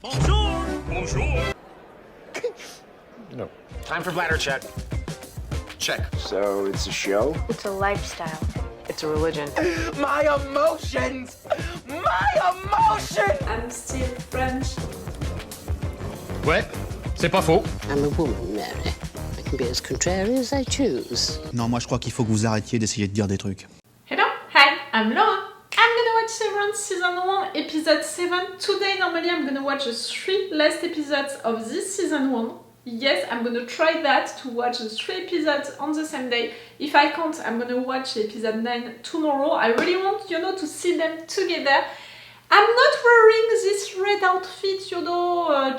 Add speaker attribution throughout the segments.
Speaker 1: Bonjour! Bonjour!
Speaker 2: No.
Speaker 1: Time for bladder check. Check.
Speaker 3: So it's a show?
Speaker 4: It's a lifestyle.
Speaker 5: It's a religion.
Speaker 3: My emotions! My emotions!
Speaker 6: I'm still French.
Speaker 1: Ouais, c'est pas faux.
Speaker 7: I'm a woman, Mary. I can be as contrary as I choose.
Speaker 8: Non, moi je crois qu'il faut que vous arrêtiez d'essayer de dire des trucs.
Speaker 6: Hello, hi, I'm Laura. I'm gonna watch Severance season 1, episode 7. Today, normally I'm gonna watch the 3 last episodes of this season 1. Yes, I'm gonna try that, to watch the 3 episodes on the same day. If I can't, I'm gonna watch episode 9 tomorrow. I really want, to see them together. I'm not wearing this red outfit,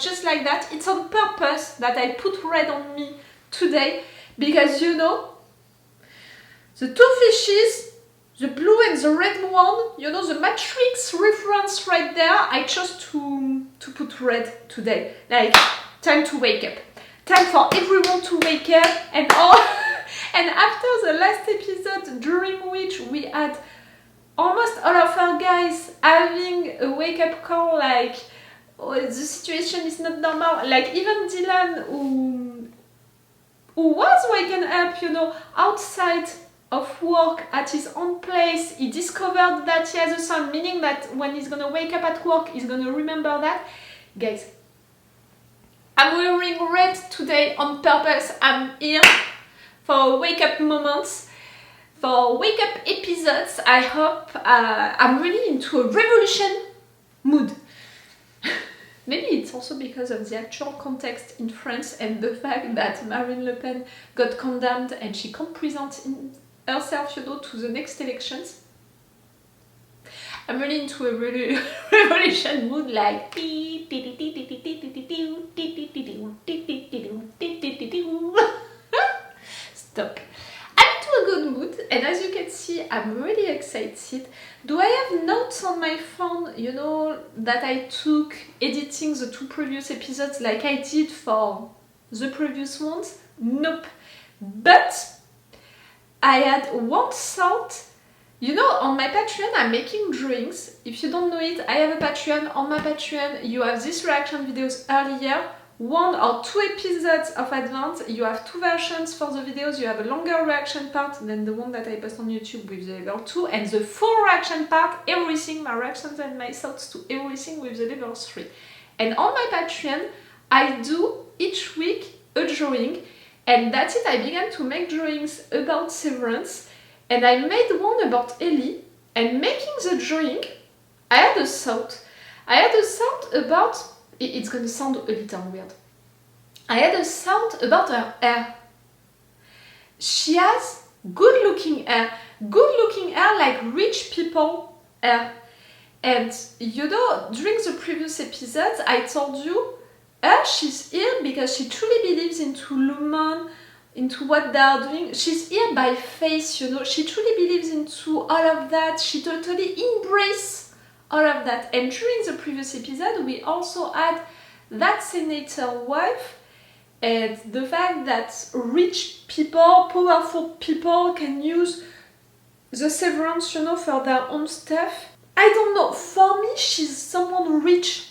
Speaker 6: just like that. It's on purpose that I put red on me today, because, the two fishes, the blue and the red one, the Matrix reference right there, I chose to put red today. Like, time to wake up. Time for everyone to wake up and all. And after the last episode, during which we had almost all of our guys having a wake-up call, like, oh, the situation is not normal. Like, even Dylan, who was waking up, outside of work at his own place, he discovered that he has a son, meaning that when he's gonna wake up at work, he's gonna remember that. Guys, I'm wearing red today on purpose. I'm here for wake-up moments, for wake-up episodes. I hope I'm really into a revolution mood. Maybe it's also because of the actual context in France and the fact that Marine Le Pen got condemned and she can't present herself, to the next elections. I'm really into a really revolution mood, like stop. I'm into a good mood, and as you can see, I'm really excited. Do I have notes on my phone, that I took editing the 2 previous episodes like I did for the previous ones? Nope. But I had one thought. On my Patreon, I'm making drawings. If you don't know it, I have a Patreon. On my Patreon, you have these reaction videos earlier, 1 or 2 episodes of advance. You have 2 versions for the videos. You have a longer reaction part than the one that I post on YouTube with the level 2, and the full reaction part, everything, my reactions and my thoughts to everything with the level 3. And on my Patreon, I do each week a drawing, and that's it. I began to make drawings about Severance. And I made one about Ellie, and making the drawing, I had a thought. About, it's gonna sound a little weird. I had a thought about her hair. She has good looking hair like rich people hair. And during the previous episodes, I told you, she's here because she truly believes into Lumen, into what they are doing. She's here by faith, she truly believes into all of that. She totally embraces all of that. And during the previous episode, we also had that senator wife and the fact that rich people, powerful people can use the severance, for their own stuff. I don't know, for me, she's someone rich.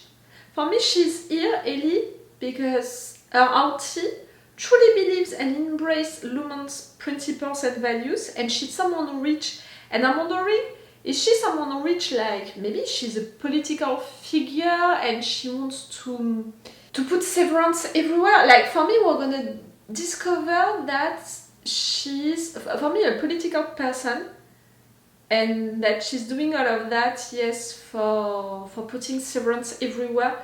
Speaker 6: For me, she's here, Ellie, because her auntie truly believes and embraces Lumen's principles and values, and she's someone rich. And I'm wondering, is she someone rich, like maybe she's a political figure and she wants to put Severance everywhere? Like, for me, we're gonna discover that she's, for me, a political person, and that she's doing all of that, yes, for putting Severance everywhere.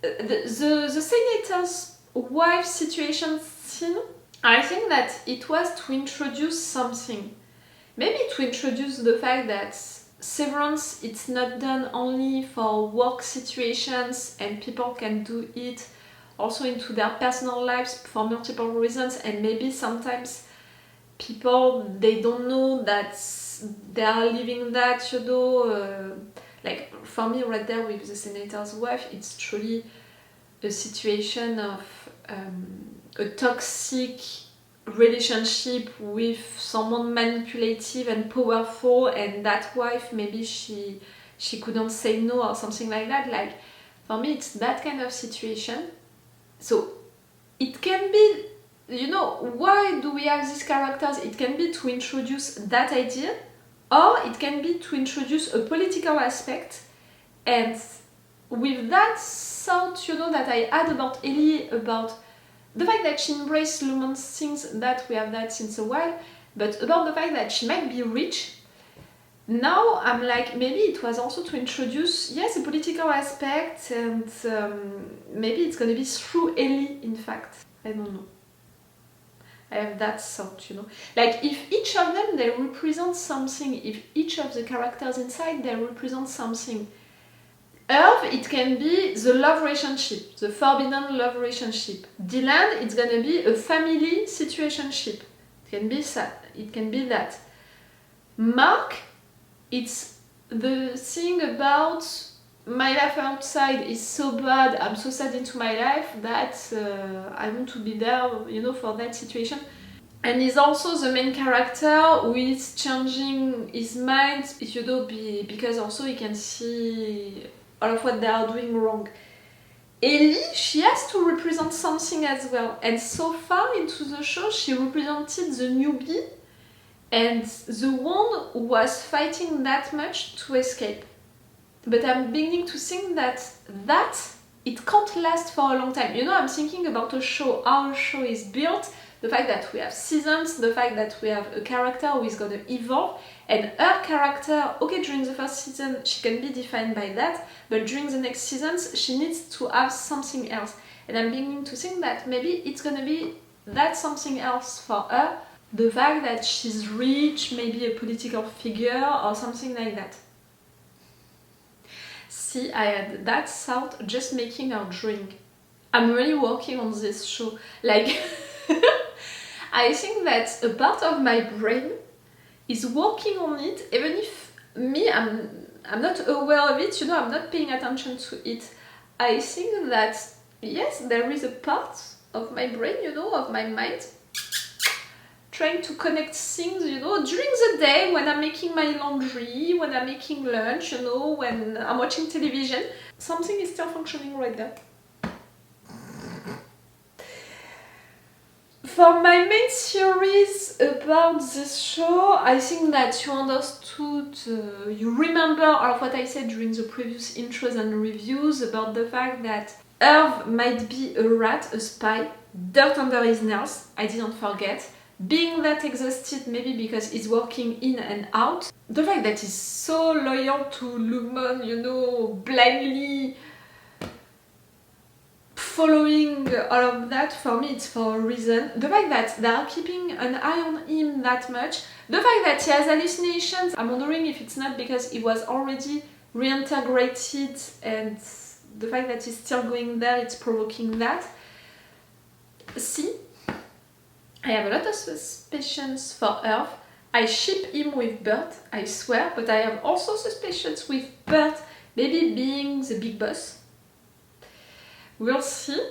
Speaker 6: The senator's wife situation scene, I think that it was to introduce something. Maybe to introduce the fact that Severance, it's not done only for work situations, and people can do it also into their personal lives for multiple reasons, and maybe sometimes people, they don't know that they are living that, like for me right there with the senator's wife, it's truly a situation of a toxic relationship with someone manipulative and powerful, and that wife, maybe she couldn't say no or something like that. Like, For me, it's that kind of situation. So it can be, you know, why do we have these characters? It can be to introduce that idea, or it can be to introduce a political aspect. And with that thought, you know, that I had about Ellie, about the fact that she embraced Lumon's things, that we have that since a while, but about the fact that she might be rich. Now I'm like, maybe it was also to introduce, yes, a political aspect, and maybe it's gonna be through Ellie, in fact. I don't know. I have that thought, you know. Like, if each of them, they represent something, if each of the characters inside, they represent something. Irv, it can be the love relationship, the forbidden love relationship. Dylan, it's gonna be a family situationship. It can be that. It can be that. Mark, it's the thing about my life outside is so bad, I'm so sad into my life that I want to be there, you know, for that situation. And he's also the main character who is changing his mind, you know, because also he can see all of what they are doing wrong. Ellie, she has to represent something as well. And so far into the show, she represented the newbie and the one who was fighting that much to escape. But I'm beginning to think that it can't last for a long time. You know, I'm thinking about a show, how a show is built, the fact that we have seasons, the fact that we have a character who is going to evolve, and her character, okay, during the first season, she can be defined by that, but during the next seasons, she needs to have something else. And I'm beginning to think that maybe it's going to be that something else for her, the fact that she's rich, maybe a political figure, or something like that. See, I had that thought just making her drink. I'm really working on this show. Like, I think that a part of my brain is working on it, even if me, I'm not aware of it, you know, I'm not paying attention to it. I think that, yes, there is a part of my brain, you know, of my mind, trying to connect things, you know, during the day when I'm making my laundry, when I'm making lunch, you know, when I'm watching television. Something is still functioning right there. For my main theories about this show, I think that you understood, you remember all of what I said during the previous intros and reviews about the fact that Irv might be a rat, a spy, dirt under his nails, I didn't forget. Being that exhausted, maybe because he's working in and out. The fact that he's so loyal to Lumon, you know, blindly following all of that, for me it's for a reason. The fact that they are keeping an eye on him that much. The fact that he has hallucinations, I'm wondering if it's not because he was already reintegrated and the fact that he's still going there, it's provoking that. See? I have a lot of suspicions for Irv. I ship him with Bert, I swear, but I have also suspicions with Bert maybe being the big boss. We'll see.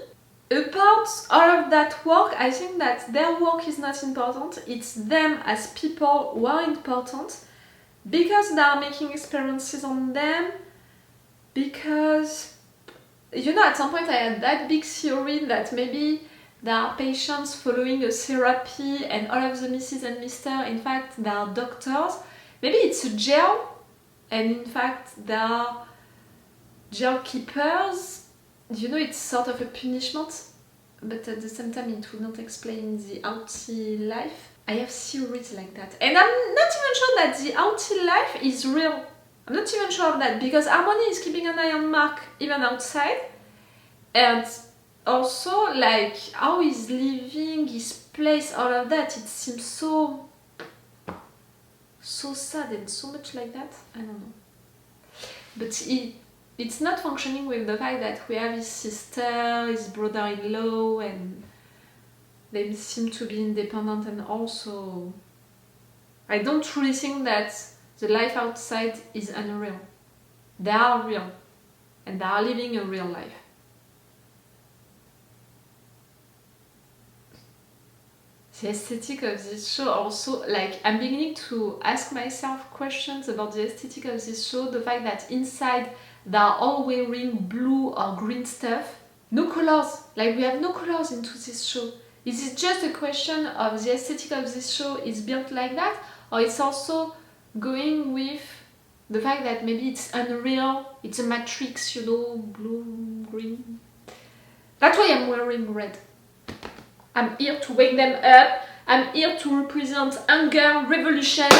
Speaker 6: Apart all of that work, I think that their work is not important. It's them as people who are important because they are making experiences on them, because, you know, at some point I had that big theory that maybe there are patients following a therapy and all of the Mrs. and Mr. in fact they are doctors. Maybe it's a jail and in fact they are jail keepers. You know, it's sort of a punishment, but at the same time it would not explain the outy life. I have theories like that. And I'm not even sure that the outy life is real. I'm not even sure of that because Harmony is keeping an eye on Mark even outside. And also, like, how he's living, his place, all of that, it seems so sad and so much like that. I don't know. But it's not functioning with the fact that we have his sister, his brother-in-law, and they seem to be independent, and also I don't truly think that the life outside is unreal. They are real, and they are living a real life. The aesthetic of this show also, like, I'm beginning to ask myself questions about the aesthetic of this show, the fact that inside that are all wearing blue or green stuff. No colors, like we have no colors into this show. Is it just a question of the aesthetic of this show is built like that, or it's also going with the fact that maybe it's unreal, it's a matrix, you know, blue, green. That's why I'm wearing red. I'm here to wake them up, I'm here to represent anger, revolution.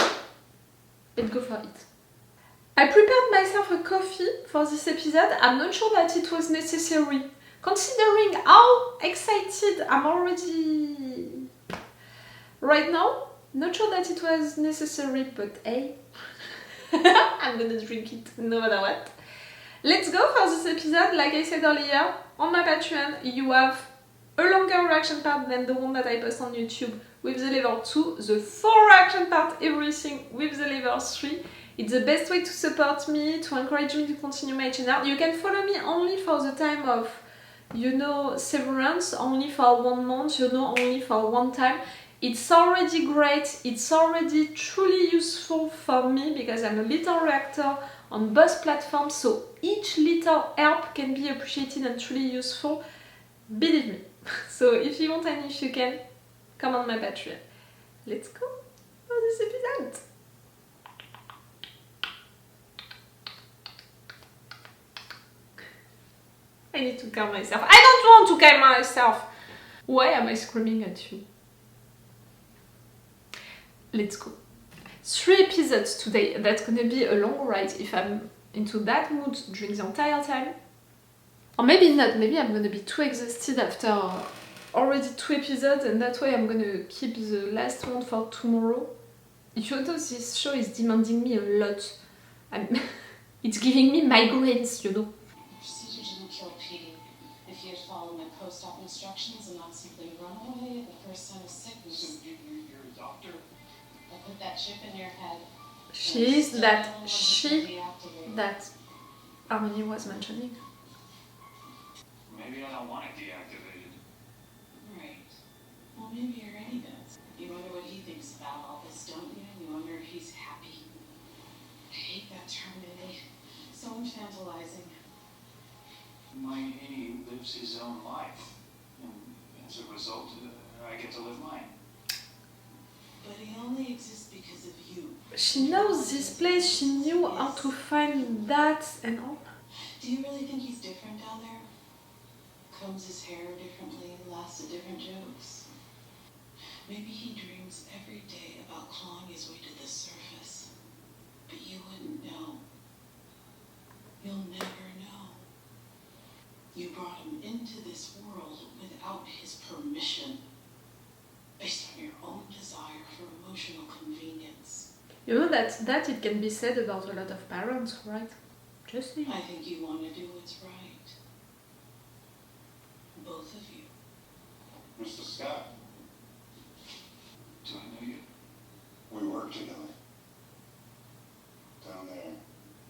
Speaker 6: Let's go for it. I prepared myself a coffee for this episode. I'm not sure that it was necessary. Considering how excited I'm already right now, not sure that it was necessary, but hey, I'm gonna drink it no matter what. Let's go for this episode. Like I said earlier, on my Patreon you have a longer reaction part than the one that I post on YouTube with the level 2, the 4 reaction part, everything with the level 3. It's the best way to support me, to encourage me to continue my channel. You can follow me only for the time of, you know, Severance, only for 1 month, you know, only for 1 time. It's already great, it's already truly useful for me because I'm a little reactor on both platforms, so each little help can be appreciated and truly useful, believe me. So if you want and if you can, come on my Patreon. Let's go for this episode. I need to calm myself. I don't want to calm myself. Why am I screaming at you? Let's go. 3 episodes today. That's gonna be a long ride if I'm into that mood during the entire time. Or maybe not. Maybe I'm gonna be too exhausted after already 2 episodes and that's why I'm gonna keep the last one for tomorrow. You know, this show is demanding me a lot. It's giving me migraines, you know.
Speaker 4: Post-op instructions and not simply run away at the first sign of sickness.
Speaker 1: So you're a doctor?
Speaker 4: I put that chip in your head.
Speaker 6: She is that she that Harmony was mentioning.
Speaker 1: Maybe I don't want it deactivated.
Speaker 4: Right. Well, maybe you're ready then. You wonder what he thinks about all this, don't you? You wonder if he's happy. I hate that term, Lily. So infantilizing.
Speaker 1: He lives his own life, and as a result, I get to live mine.
Speaker 4: But he only exists because of you.
Speaker 6: She knows this place, she knew how to find that and all.
Speaker 4: Do you really think he's different down there? Combs his hair differently, laughs at different jokes. Maybe he dreams every day about clawing his way to the surface. But you wouldn't know. You'll never know. You brought him into this world without his permission, based on your own desire for emotional convenience.
Speaker 6: You know that it can be said about a lot of parents, right? Just saying.
Speaker 4: I think you want to do what's right. Both of you.
Speaker 2: Mr. Scott,
Speaker 1: Do I know you?
Speaker 2: we work together. Down there.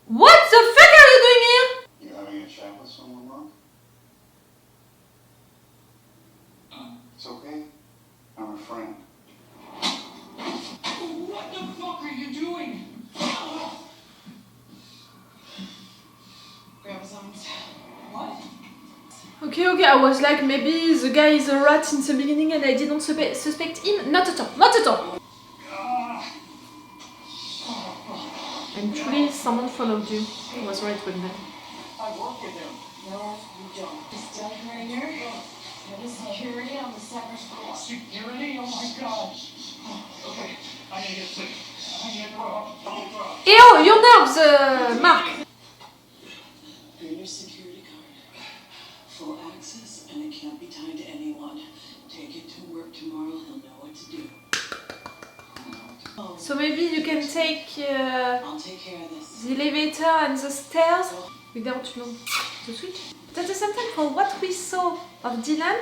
Speaker 6: What the fuck are you doing here?
Speaker 2: You having a chat with someone, Mark? It's okay. I'm a friend.
Speaker 1: What the fuck are you doing?
Speaker 4: Grab his arms. What?
Speaker 6: Okay, I was like, maybe the guy is a rat in the beginning and I didn't suspect him. Not at all, not at all. And truly, someone followed you. I was right with that.
Speaker 1: I work with him.
Speaker 4: No, you don't. Is Doug right here? Head of security on the Severance floor.
Speaker 1: Security? Oh my god. Okay, I need to get sick. I need to throw up.
Speaker 6: Ew, your nerves, Mark.
Speaker 4: Here's your security card. Full access, and it can't be tied to anyone. Take it to work tomorrow, he'll know what to do.
Speaker 6: So maybe you can take
Speaker 4: I'll take care of this.
Speaker 6: the elevator and the stairs without, you know, the switch. But at the same time, for what we saw of Dylan,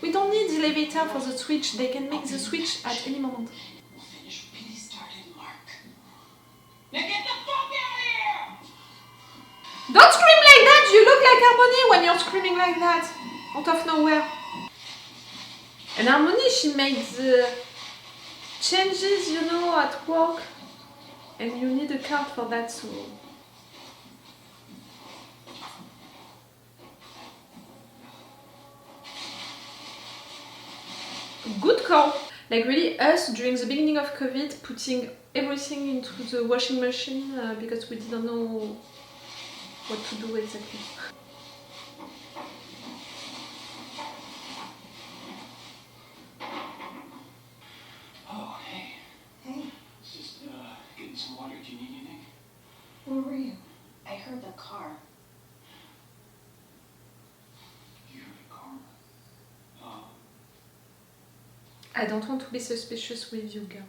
Speaker 6: we don't need the elevator for the switch. They can make the switch at any moment.
Speaker 4: We'll finish what he started, Mark. Now get the fuck out of here!
Speaker 6: Don't scream like that! You look like Harmony when you're screaming like that. Out of nowhere. And Harmony, she made the changes, you know, at work. And you need a card for that, so... typical. Like really us during the beginning of COVID putting everything into the washing machine because we didn't know what to do exactly.
Speaker 1: Oh, hey.
Speaker 4: Hey,
Speaker 1: Just, getting some water. Do you need anything?
Speaker 4: where were you? I heard the car.
Speaker 1: You heard a car?
Speaker 6: I don't want to be suspicious with you, girl.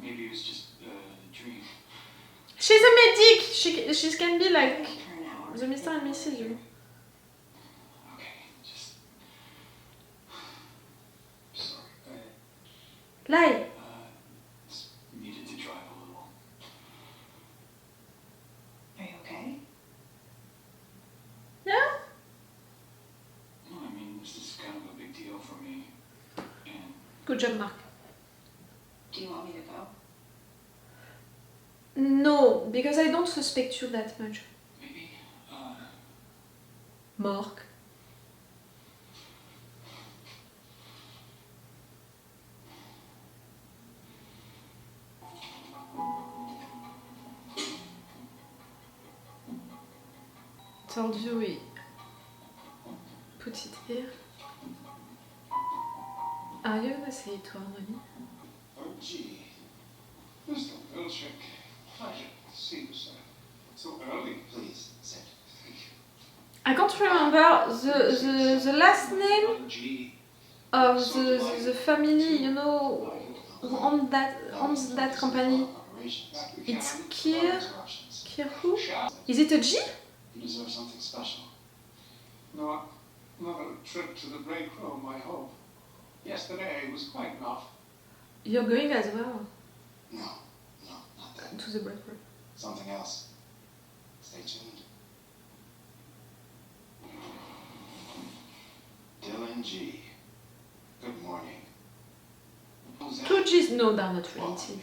Speaker 1: Maybe it was just a dream.
Speaker 6: She's a medic! She can be like
Speaker 4: For an hour.
Speaker 6: the Mr. and Mrs. You.
Speaker 1: Okay, just... Sorry,
Speaker 6: Lie!
Speaker 1: just needed to drive a little.
Speaker 4: Are you okay?
Speaker 6: Yeah?
Speaker 1: No, I mean, this is kind of a big deal for me. And
Speaker 6: Good job, Mark.
Speaker 4: Do you want me to go?
Speaker 6: No, because I don't suspect you that much.
Speaker 1: maybe,
Speaker 6: Mark. Told you we put it here. Are you gonna say it to Harmony?
Speaker 2: Oh, gee. Mr. Milchick. Pleasure to see you, sir. So early. Please, sit. Thank you.
Speaker 6: I can't remember the last name
Speaker 2: Gee.
Speaker 6: of the family, you know, who owns that company. It's Kier who? Is it a G?
Speaker 2: You deserve something special. No, not a trip to the break room, I hope. Yesterday was quite enough.
Speaker 6: You're going as well
Speaker 2: No, not that.
Speaker 6: to the break room.
Speaker 2: Something else. Stay tuned. Dylan G. Good morning. Who's that?
Speaker 6: Two G's? No, they're not
Speaker 2: Welcome
Speaker 6: related.
Speaker 2: me.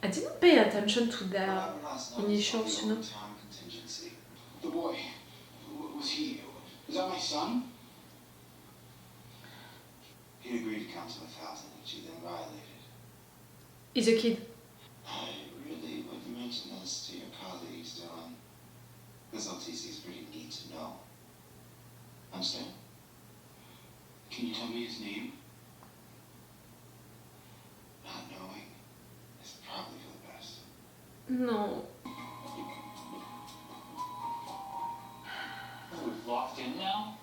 Speaker 6: I didn't pay attention to their
Speaker 2: Whatever last night,
Speaker 6: initials,
Speaker 2: the
Speaker 6: you know.
Speaker 2: overtime contingency. The boy, was he? Was that my son? He'd agreed to count to 1,000 each, he then violated.
Speaker 6: He's a kid.
Speaker 2: I really would mention this to your colleagues, Dylan. This LTC is pretty neat to know. Understand?
Speaker 1: can you tell me his name?
Speaker 2: Not knowing is probably for the best.
Speaker 6: No.
Speaker 1: We've locked in now?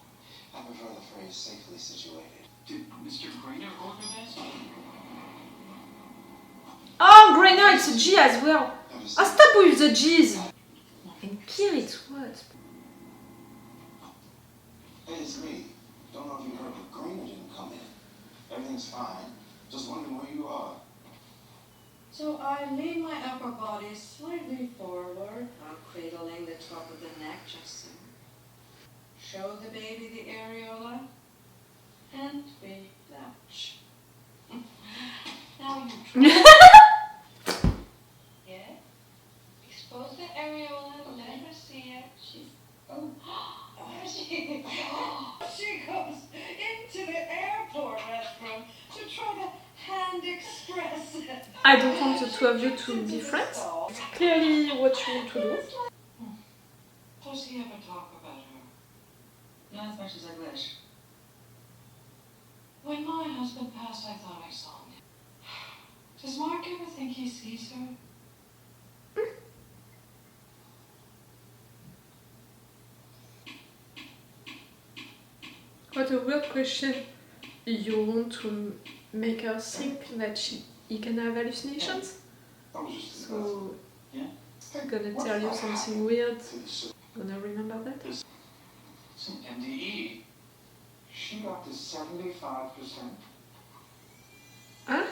Speaker 2: I prefer the phrase safely situated.
Speaker 1: Did Mr. Grainer order this?
Speaker 6: Oh, Grainer, it's a G as well.
Speaker 2: Notice
Speaker 6: Oh, stop with the G's. And Kier, it's what?
Speaker 2: Hey, it's me. Don't know if you heard, but Grainer didn't come in. Everything's fine. Just wondering where you are.
Speaker 5: So I lean my upper body slightly forward, cradling the top of the neck just so. Show the baby the areola, and we latch. Now you try. Yeah? Expose the areola, let her see it. She's... Oh. She goes into the airport restroom to try to hand express it.
Speaker 6: I don't want the two of you to be friends. It's clearly what you want to do.
Speaker 5: Does he ever talk about her?
Speaker 4: Not as much as I wish.
Speaker 5: When my husband passed, I thought I saw him. Does Mark ever think he sees her?
Speaker 6: What a weird question. You want to make her think that he can have hallucinations?
Speaker 2: I was just
Speaker 6: So,
Speaker 1: Yeah?
Speaker 6: I'm gonna tell you something weird. Gonna remember that?
Speaker 1: It's an MDE.
Speaker 2: She got to 75%.
Speaker 6: Huh?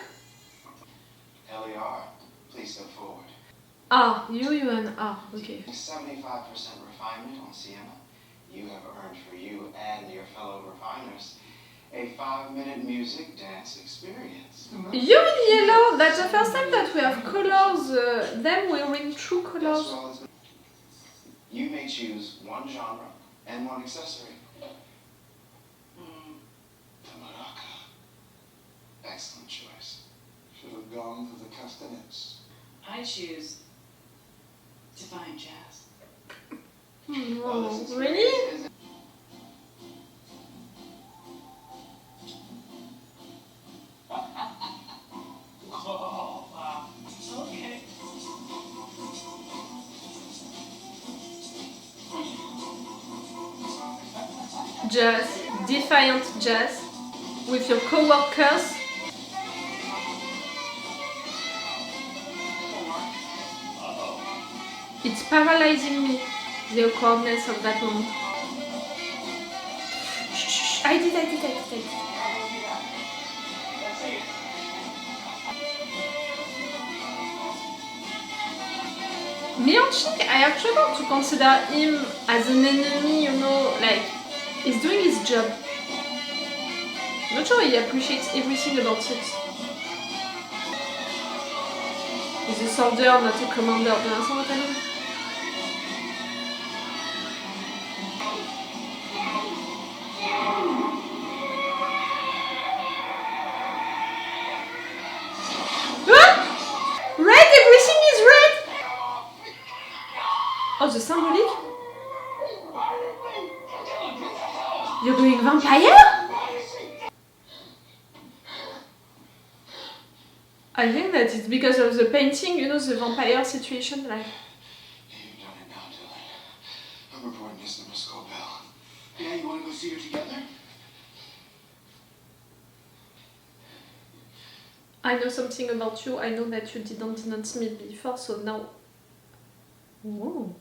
Speaker 2: LER, please step forward.
Speaker 6: Ah, you and ah, okay.
Speaker 2: 75% refinement on Sienna. You have earned for you and your fellow refiners a 5-minute music dance experience.
Speaker 6: You in yellow, that's the first time that we have colors, them wearing true colors.
Speaker 2: You may choose one genre and one accessory. The maraca.
Speaker 4: I choose Defiant Jazz.
Speaker 6: Oh, really?
Speaker 1: Oh, wow. Okay.
Speaker 6: Jazz, Defiant Jazz, with your co-workers. It's paralyzing me, the awkwardness of that moment. Shh, I did. Me and Chick, I actually want to consider him as an enemy, you know, like, he's doing his job. I'm not sure he appreciates everything about it. He's a soldier, not a commander. Pour l'instant, on va pas le- Ah! Red, everything is red! Oh, the symbolic? You're doing vampire? I think that it's because of the painting, you know, the vampire situation, like...
Speaker 2: You've done it now, Dylan. I'm reporting this to Miss Cobell.
Speaker 1: Yeah, you want to go see her together?
Speaker 6: I know something about you, I know that you didn't denounce me before, so now... Whoa.